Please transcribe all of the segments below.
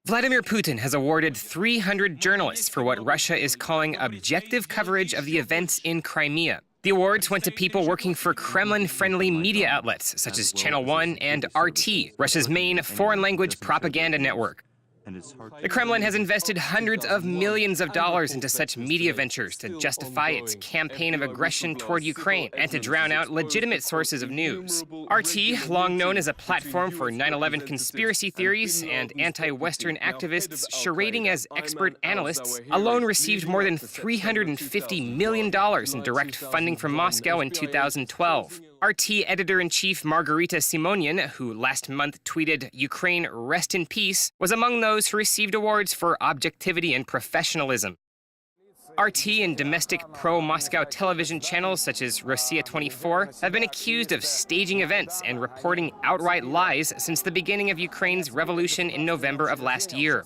Vladimir Putin has awarded 300 journalists for what Russia is calling objective coverage of the events in Crimea. The awards went to people working for Kremlin-friendly media outlets, such as Channel 1 and RT, Russia's main foreign-language propaganda network. The Kremlin has invested hundreds of millions of dollars into such media ventures to justify its campaign of aggression toward Ukraine and to drown out legitimate sources of news. RT, long known as a platform for 9/11 conspiracy theories and anti-Western activists charading as expert analysts, alone received more than $350 million in direct funding from Moscow in 2012. RT editor-in-chief Margarita Simonian, who last month tweeted, "Ukraine, rest in peace," was among those who received awards for objectivity and professionalism. RT and domestic pro-Moscow television channels such as Rossiya 24 have been accused of staging events and reporting outright lies since the beginning of Ukraine's revolution in November of last year.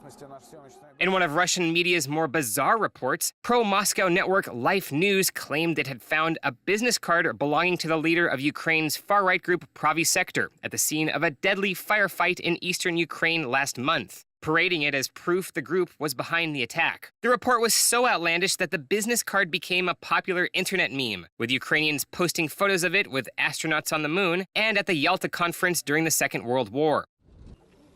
In one of Russian media's more bizarre reports, pro-Moscow network Life News claimed it had found a business card belonging to the leader of Ukraine's far-right group Pravy Sector at the scene of a deadly firefight in eastern Ukraine last month, parading it as proof the group was behind the attack. The report was so outlandish that the business card became a popular internet meme, with Ukrainians posting photos of it with astronauts on the moon and at the Yalta conference during the Second World War.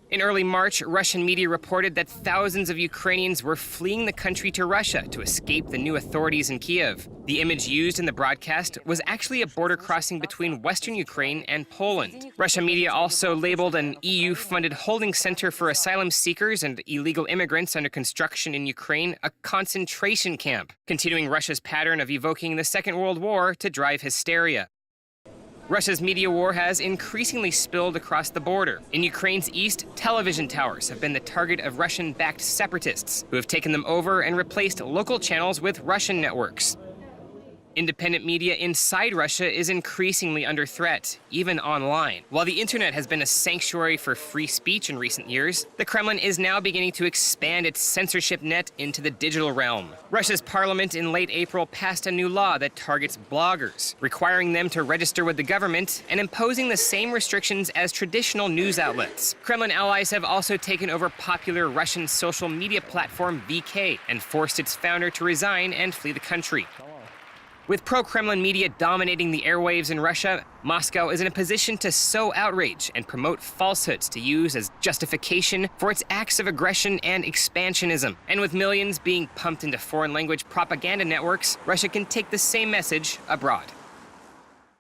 In early March, Russian media reported that thousands of Ukrainians were fleeing the country to Russia to escape the new authorities in Kiev. The image used in the broadcast was actually a border crossing between western Ukraine and Poland. Russian media also labeled an EU-funded holding center for asylum seekers and illegal immigrants under construction in Ukraine a concentration camp, continuing Russia's pattern of evoking the Second World War to drive hysteria. Russia's media war has increasingly spilled across the border. In Ukraine's east, television towers have been the target of Russian-backed separatists, who have taken them over and replaced local channels with Russian networks. Independent media inside Russia is increasingly under threat, even online. While the internet has been a sanctuary for free speech in recent years, the Kremlin is now beginning to expand its censorship net into the digital realm. Russia's parliament in late April passed a new law that targets bloggers, requiring them to register with the government and imposing the same restrictions as traditional news outlets. Kremlin allies have also taken over popular Russian social media platform VK and forced its founder to resign and flee the country. With pro-Kremlin media dominating the airwaves in Russia, Moscow is in a position to sow outrage and promote falsehoods to use as justification for its acts of aggression and expansionism. And with millions being pumped into foreign language propaganda networks, Russia can take the same message abroad.